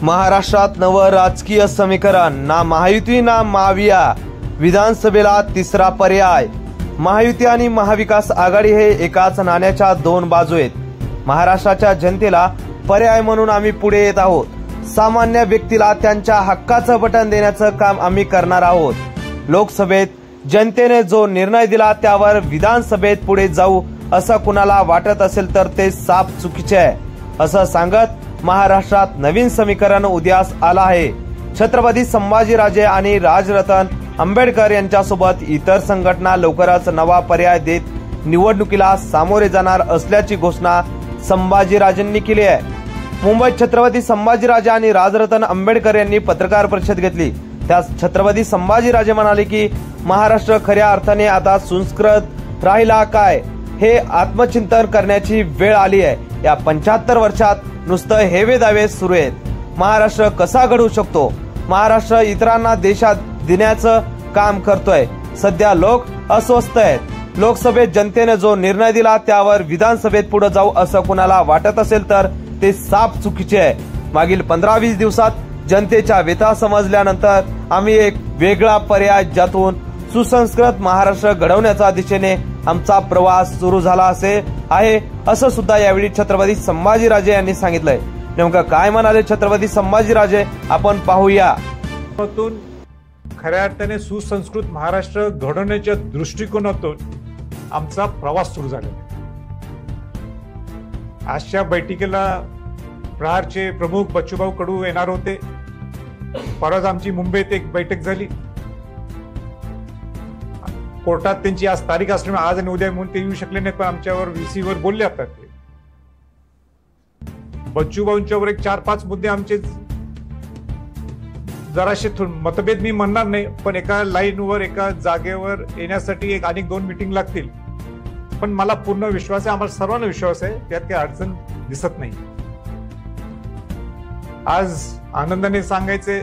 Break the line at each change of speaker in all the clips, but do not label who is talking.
महाराष्ट्रात नवं राजकीय समीकरण, ना महायुती ना महाविया. विधानसभेला तिसरा पर्याय. महायुती आणि महाविकास आघाडी हे एकाच नाण्याच्या दोन बाजू आहेत. महाराष्ट्राच्या जनतेला पर्याय म्हणून आम्ही पुढे येत आहोत. सामान्य व्यक्तीला त्यांच्या हक्काचं बटन देण्याचं काम आम्ही करणार आहोत. लोकसभेत जनतेने जो निर्णय दिला त्यावर विधानसभेत पुढे जाऊ असं कुणाला वाटत असेल तर ते साफ चुकीचे आहे, असं सांगत महाराष्ट्रात नवीन समीकरण उदयास आलं आहे. छत्रपती संभाजीराजे आणि राजरत्न आंबेडकर यांच्यासोबत इतर संघटना लवकरच नवा पर्याय देत निवडणुकीला सामोरे जाणार असल्याची घोषणा संभाजीराजेंनी केली आहे. मुंबईत छत्रपती संभाजीराजे आणि राजरत्न आंबेडकर यांनी पत्रकार परिषद घेतली. त्यात छत्रपती संभाजीराजे म्हणाले की महाराष्ट्र खऱ्या अर्थाने आता सुसंस्कृत राहिला काय हे आत्मचिंतन करण्याची वेळ आली आहे. या 75 वर्षात नुसतं हेवे दावे सुरू आहेत. महाराष्ट्र कसा घडवू शकतो? महाराष्ट्र इतरांना देशात देण्याचं काम करतोय. सध्या लोक अस्वस्थ आहेत. लोकसभेत जनतेने जो निर्णय दिला त्यावर विधानसभेत पुढे जाऊ असं कुणाला वाटत असेल तर ते साफ चुकीचे आहे. मागील 15-20 दिवसात जनतेच्या व्यथा समजल्यानंतर आम्ही एक वेगळा पर्याय ज्यातून सुसंस्कृत महाराष्ट्र घडवण्याच्या दिशेने आमचा प्रवास सुरू झाला आहे असं सुद्धा यावेळी छत्रपती संभाजीराजे यांनी सांगितलंय. नेमकं काय म्हणाले छत्रपती संभाजीराजे आपण पाहूया.
खऱ्या अर्थाने सुसंस्कृत महाराष्ट्र घडवण्याच्या दृष्टिकोनातून आमचा प्रवास सुरू झालेला आहे. आजच्या बैठकीला प्रहारचे प्रमुख बच्चूभाऊ कडू येणार होते. परवाच आमची मुंबईत एक बैठक झाली. कोर्टात त्यांची आज तारीख असल्यामुळे आज आणि उद्या म्हणून ते येऊ शकले नाहीत, पण आमच्यावर VC वर बोलले. आता ते बच्चूभाऊंच्यावर एक 4-5 मुद्दे आमचे जराशे मतभेद मी म्हणणार नाही, पण एका लाईनवर एका जागेवर येण्यासाठी एक आणि 2 मीटिंग लागतील. पण मला पूर्ण विश्वास आहे, आम्हाला सर्वांना विश्वास आहे, त्यात काही अडचण दिसत नाही. आज आनंदाने सांगायचे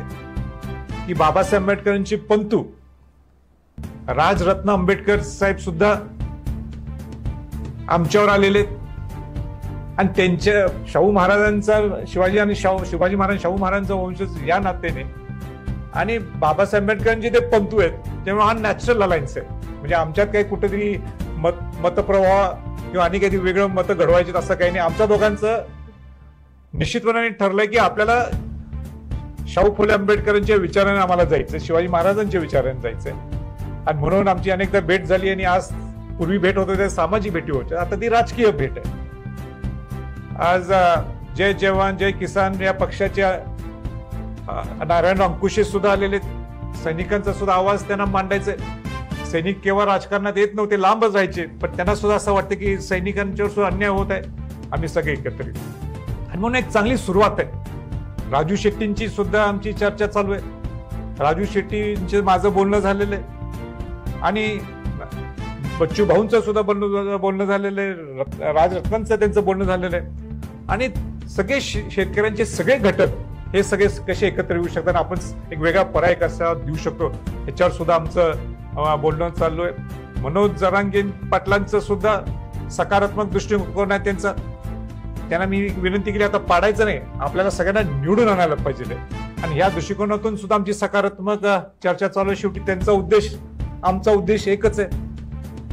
की बाबासाहेब आंबेडकरांची पंतू राजरत्न आंबेडकर साहेब सुद्धा आमच्यावर आलेले आणि त्यांच्या शाहू महाराजांचा शिवाजी आणि शिवाजी महाराज शाहू महाराजांचा वंशज या नात्याने आणि बाबासाहेब आंबेडकरांचे ते पंतू आहेत, त्यामुळे हा नॅचरल अलायन्स आहे. म्हणजे आमच्यात काही कुठेतरी मतप्रवाह किंवा आणि काही वेगळं मत घडवायचे असं काही नाही. आमच्या दोघांचं निश्चितपणे ठरलंय की आपल्याला शाहू फुले आंबेडकरांच्या विचाराने आम्हाला जायचं, शिवाजी महाराजांच्या विचाराने जायचंय. आणि म्हणून आमची अनेकदा भेट झाली आणि आज पूर्वी भेट होत होते सामाजिक भेटी होत्या, आता ती राजकीय भेट आहे. आज जय जवान जय किसान या पक्षाच्या नारायण अंकुशे सुद्धा आलेले. सैनिकांचा सुद्धा आवाज त्यांना मांडायचा. सैनिक केव्हा राजकारणात येत नव्हते, लांबच राहायचे, पण त्यांना सुद्धा असं वाटतं की सैनिकांच्यावर सुद्धा अन्याय होत आहे, आम्ही सगळे एकत्रित. आणि म्हणून एक चांगली सुरुवात आहे. राजू शेट्टींची सुद्धा आमची चर्चा चालू आहे. राजू शेट्टींचे माझं बोलणं झालेलं आहे आणि बच्चू भाऊंचं सुद्धा बोलणं झालेलं आहे. राजरत्नांचं त्यांचं बोलणं झालेलं आहे. आणि सगळे शेतकऱ्यांचे सगळे घटक हे सगळे कसे एकत्र येऊ शकतात, आपण एक वेगळा पर्याय कसा देऊ शकतो याच्यावर सुद्धा आमचं बोलणं चालू आहे. मनोज जरांगे पाटलांचं सुद्धा सकारात्मक दृष्टिकोन आहे त्यांचा. त्यांना मी विनंती केली आता पाडायचं नाही, आपल्याला सगळ्यांना निवडून आणायला पाहिजे. आणि या दृष्टिकोनातून सुद्धा आमची सकारात्मक चर्चा चालू आहे. शेवटी त्यांचा उद्देश आमचा उद्देश एकच आहे.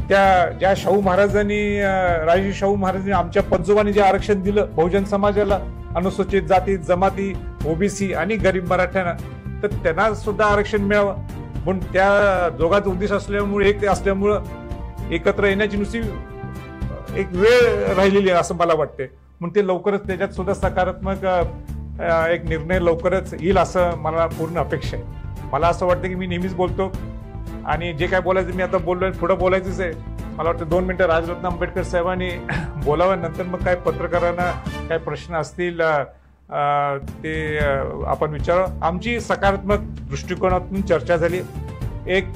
त्या ज्या शाहू महाराजांनी राजे शाहू महाराजांनी आमच्या पंजोबांनी जे आरक्षण दिलं बहुजन समाजाला, अनुसूचित जाती जमाती OBC आणि गरीब मराठ्यांना, तर त्यांना सुद्धा आरक्षण मिळावं म्हणून त्या दोघांचा उद्देश असल्यामुळे एक असल्यामुळं एकत्र येण्याची नुसती एक वेळ राहिलेली आहे असं मला वाटते. म्हणून ते लवकरच त्याच्यात सुद्धा सकारात्मक एक निर्णय लवकरच येईल असं मला पूर्ण अपेक्षा आहे. मला असं वाटतं की मी नेहमीच बोलतो आणि जे काय बोलायचं मी आता बोललोय, पुढे बोलायचंच आहे. मला वाटतं 2 मिनिटं राजरत्न आंबेडकर साहेबांनी बोलावं, नंतर मग काय पत्रकारांना काय प्रश्न असतील ते आपण विचारावं. आमची सकारात्मक दृष्टिकोनातून चर्चा झाली. एक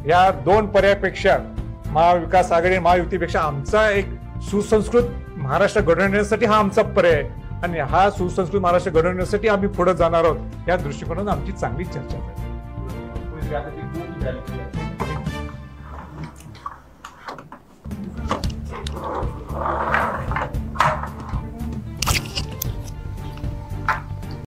या 2 पर्यायापेक्षा महाविकास आघाडी महायुतीपेक्षा आमचा एक सुसंस्कृत महाराष्ट्र घडवण्यासाठी हा आमचा पर्याय आहे आणि हा सुसंस्कृत महाराष्ट्र घडवण्यासाठी आम्ही पुढे जाणार आहोत. या दृष्टिकोनातून आमची चांगली चर्चा झाली.